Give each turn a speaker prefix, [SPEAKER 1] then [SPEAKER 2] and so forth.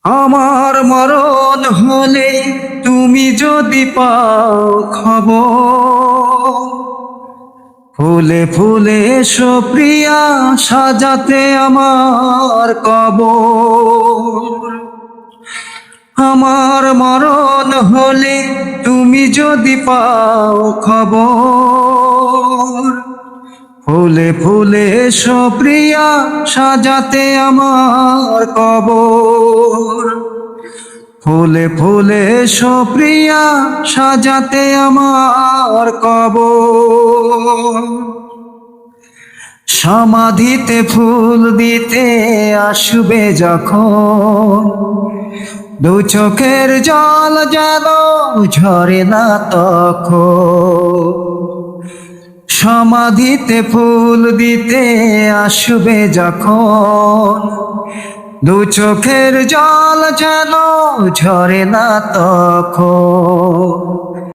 [SPEAKER 1] আমার মরণ হলে তুমি যদি পাও খবর, ফুলে ফুলে এসো প্রিয়া সাজাতে আমার কবর। আমার মরণ হলে তুমি যদি পাও খবর, ফুলে ফুলে এসো প্রিয়া সাজাতে আমার কবর। ফুলে ফুলে এসো প্রিয়া সাজাতে আমার কবর। সমাধিতে ফুল দিতে আসবে যখন, দু চোখের জল যেন ঝরে না তখন। সমাধিতে ফুল দিতে আসবে যখন, দু চোখের জল যেন ঝরে না তখন।